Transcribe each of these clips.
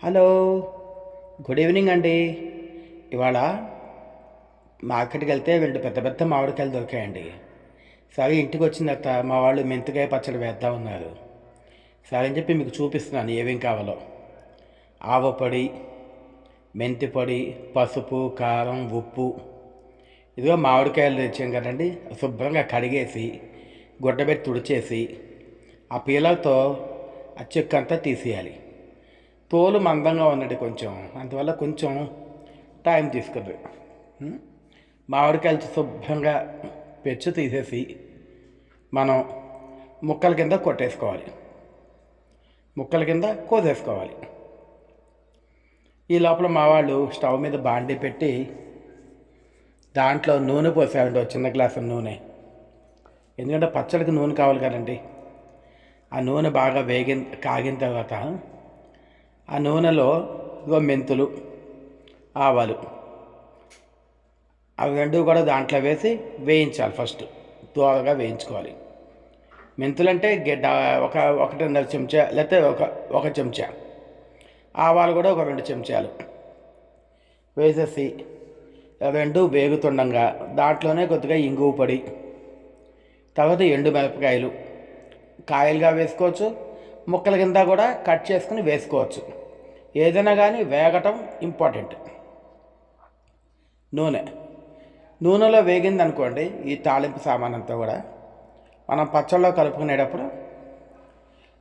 Hello, good evening అండి. ఇవాళ మార్కెట్కి వెళ్తే రెండు పెద్ద పెద్ద మామిడికాయలు దొరికాయండి. సరే ఇంటికి వచ్చిన తర్వాత మా వాళ్ళు మెంతికాయ పచ్చడి వేద్దాం ఉన్నారు. సరే అని చెప్పి మీకు చూపిస్తున్నాను ఏమేం కావాలో. ఆవపొడి, మెంతి పొడి, పసుపు, కారం, ఉప్పు. ఇదిగో మామిడికాయలు తెచ్చాం కదండి, శుభ్రంగా కడిగేసి గుడ్డబెట్టి తుడిచేసి ఆ పీలర్తో ఆ చెక్కు తీసేయాలి. తోలు మందంగా ఉన్నది కొంచెం, అందువల్ల కొంచెం టైం తీసుకుంది. మామిడికాయలు శుభ్రంగా పెచ్చు తీసేసి మనం ముక్కల కింద కొట్టేసుకోవాలి, ముక్కల కింద కోసేసుకోవాలి. ఈ లోపల మా వాళ్ళు స్టవ్ మీద బాండీ పెట్టి దాంట్లో నూనె పోసారండి, ఒక చిన్న గ్లాసు నూనె. ఎందుకంటే పచ్చడికి నూనె కావాలి కదండి. ఆ నూనె బాగా కాగిన తర్వాత ఆ నూనెలో మెంతులు, ఆవాలు అవి రెండు కూడా దాంట్లో వేసి వేయించాలి. ఫస్ట్ దోరగా వేయించుకోవాలి. మెంతులు అంటే ఒకటిన్నర చెంచా లేకపోతే ఒక చెంచా, ఆవాలు కూడా ఒక 2 చెంచాలు వేసేసి రెండు వేగుతుండగా దాంట్లోనే కొద్దిగా ఇంగువ పొడి, తర్వాత ఎండు మిరపకాయలు కాయలుగా వేసుకోవచ్చు, ముక్కల కింద కూడా కట్ చేసుకుని వేసుకోవచ్చు. ఏదైనా కానీ వేగటం ఇంపార్టెంట్. నూనెలో వేగింది అనుకోండి, ఈ తాలింపు సామాన్ అంతా కూడా మనం పచ్చళ్ళలో కలుపుకునేటప్పుడు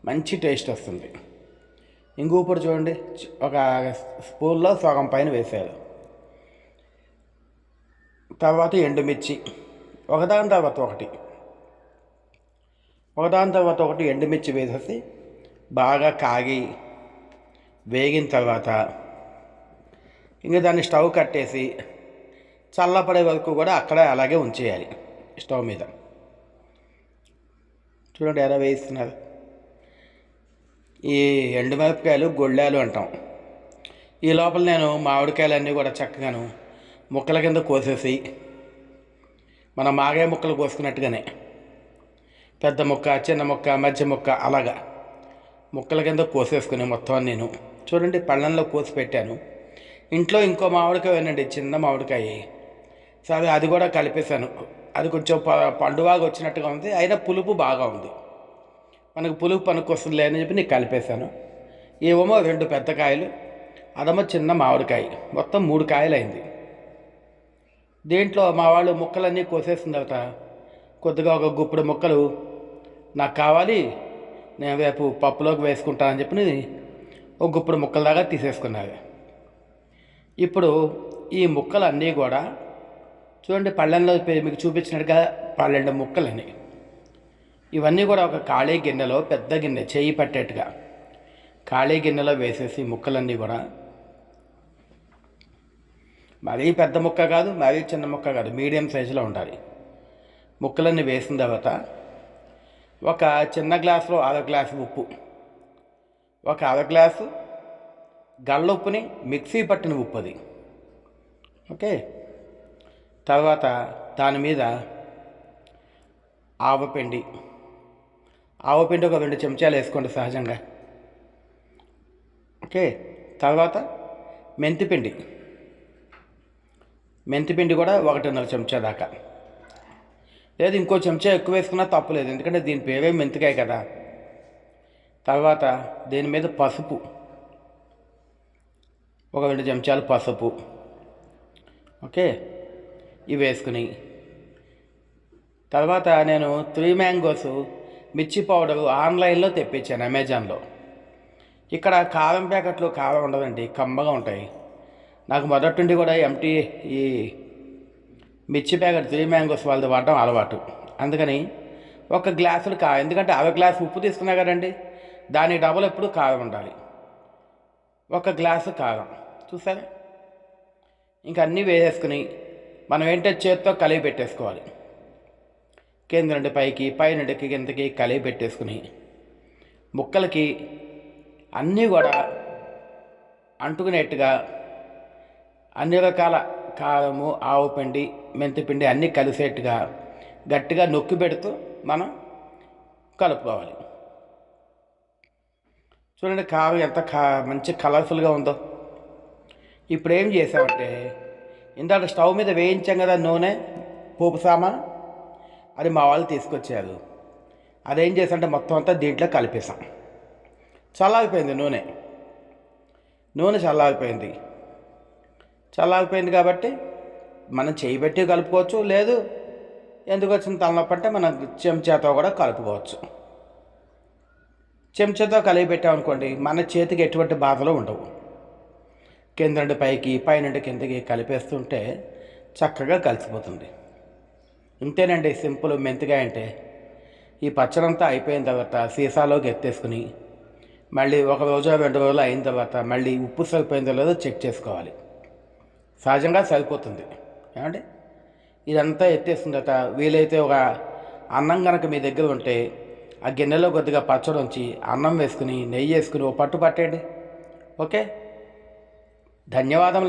మంచి టేస్ట్ వస్తుంది. ఇంగువ పొడి చూడండి, ఒక స్పూన్లో సగం పైన వేసారు. తర్వాత ఎండుమిర్చి ఒకదాని తర్వాత ఒకటి ఎండుమిర్చి వేసేసి బాగా కాగి వేగిన తర్వాత ఇంకా దాన్ని స్టవ్ కట్టేసి చల్లపడే వరకు కూడా అక్కడే అలాగే ఉంచేయాలి స్టవ్ మీద. చూడండి ఎలా వేయిస్తున్నారు. ఈ ఎండుమిరపకాయలు గొళ్ళాలు అంటాం. ఈ లోపల నేను మామిడికాయలన్నీ కూడా చక్కగాను ముక్కల కింద కోసేసి మనం మాగాయ ముక్కలు కోసుకున్నట్టుగానే పెద్ద ముక్క, చిన్న ముక్క, మధ్య ముక్క అలాగా ముక్కల కింద కోసేసుకుని మొత్తం నేను చూడండి పళ్ళంలో కోసి పెట్టాను. ఇంట్లో ఇంకో మామిడికాయ వినండి, చిన్న మామిడికాయ. సరే అది కూడా కలిపేశాను. అది కొంచెం పండువాగా వచ్చినట్టుగా ఉంది, అయినా పులుపు బాగా ఉంది. మనకు పులుపు పనికొస్తుంది లేదని చెప్పి నేను కలిపేశాను. ఏమో 2 పెద్ద కాయలు, అదమో చిన్న మామిడికాయ, మొత్తం 3 కాయలు అయింది. దీంట్లో మా వాళ్ళు ముక్కలన్నీ కోసేసిన తర్వాత కొద్దిగా ఒక గుప్పుడు ముక్కలు నాకు కావాలి, నేను రేపు పప్పులోకి వేసుకుంటానని చెప్పి ఒక గుప్పుడు ముక్కల దాకా తీసేసుకున్నారు. ఇప్పుడు ఈ ముక్కలు అన్నీ కూడా చూడండి పళ్ళెంలో మీకు చూపించినట్టుగా 12 ముక్కలని. ఇవన్నీ కూడా ఒక ఖాళీ గిన్నెలో, పెద్ద గిన్నె చేయి పట్టేట్టుగా ఖాళీ గిన్నెలో వేసేసి ముక్కలన్నీ కూడా మరీ పెద్ద ముక్క కాదు, మరీ చిన్న ముక్క కాదు, మీడియం సైజులో ఉండాలి. ముక్కలన్నీ వేసిన తర్వాత ఒక చిన్న గ్లాసులో 1/2 గ్లాసు ఉప్పు, ఒక 1/2 గ్లాసు గళ్ళుప్పుని మిక్సీ పట్టిన ఉప్పు అది. ఓకే, తర్వాత దాని మీద ఆవపిండి ఒక 2 చెంచాలు వేసుకోండి సహజంగా. ఓకే, తర్వాత మెంతిపిండి కూడా 1.5 చెంచా దాకా, లేదు ఇంకో చెంచా ఎక్కువ వేసుకున్నా తప్పులేదు, ఎందుకంటే దీని పేరే మెంతికాయ కదా. తర్వాత దీని మీద పసుపు ఒక 2 చెంచాలు పసుపు. ఓకే, ఇవి వేసుకుని తర్వాత నేను 3 మ్యాంగోస్ మిర్చి పౌడరు ఆన్లైన్లో తెప్పించాను, అమెజాన్లో. ఇక్కడ కారం ప్యాకెట్లు కారం ఉండదండి, కమ్మగా ఉంటాయి. నాకు మొదటి నుండి కూడా ఈ మిర్చి ప్యాకెట్ 3 మ్యాంగోస్ వాళ్ళది వాడడం అలవాటు. అందుకని ఒక గ్లాసులు ఎందుకంటే 1/2 గ్లాసు ఉప్పు తీసుకున్నా కదండి, దానికి డబల్ ఎప్పుడు కారం ఉండాలి. 1 గ్లాసు కారం చూసారా. ఇంకా అన్నీ వేసేసుకుని మనం ఏంటంటే చేత్తో కలిగి పెట్టేసుకోవాలి. కింద నుండి పైకి, పై నుండి కిందకి కలిగి పెట్టేసుకుని ముక్కలకి అన్నీ కూడా అంటుకునేట్టుగా అన్ని రకాల కారము, ఆవుపిండి, మెంతిపిండి అన్నీ కలిసేట్టుగా గట్టిగా నొక్కి పెడుతూ మనం కలుపుకోవాలి. చూడండి కారం ఎంత మంచి కలర్ఫుల్గా ఉందో. ఇప్పుడు ఏం చేసామంటే, ఇందాక స్టవ్ మీద వేయించాం కదా నూనె, పోపు సామాన్, అది మా వాళ్ళు తీసుకొచ్చారు. అదేం చేశారంటే మొత్తం అంతా దీంట్లో కలిపేసాం. చల్లారిపోయింది నూనె చల్లారిపోయింది కాబట్టి మనం చేయి పెట్టి కలుపుకోవచ్చు, లేదు ఎందుకు వచ్చిన తలనొప్పి అంటే మనం చెంచాతో కూడా కలుపుకోవచ్చు. చెంచాతో కలిపి పెట్టామనుకోండి మన చేతికి ఎటువంటి బాధలు ఉండవు. కింద నుండి పైకి, పైనుండి కిందకి కలిపేస్తుంటే చక్కగా కలిసిపోతుంది. ఇంతేనండి సింపుల్ మెంతికాయ అంటే. ఈ పచ్చడంతా అయిపోయిన తర్వాత సీసాలోకి ఎత్తేసుకుని మళ్ళీ 1 రోజు 2 రోజులు అయిన తర్వాత మళ్ళీ ఉప్పు సరిపోయిందో లేదో చెక్ చేసుకోవాలి. సహజంగా సరిపోతుంది ఏమండి. ఇదంతా ఎత్తేసిన తర్వాత వీలైతే ఒక అన్నం కనుక మీ దగ్గర ఉంటే ఆ గిన్నెలో కొద్దిగా పచ్చడి ఉంచి అన్నం వేసుకుని నెయ్యి వేసుకుని ఓ పట్టు పట్టండి. ఓకే, ధన్యవాదములు.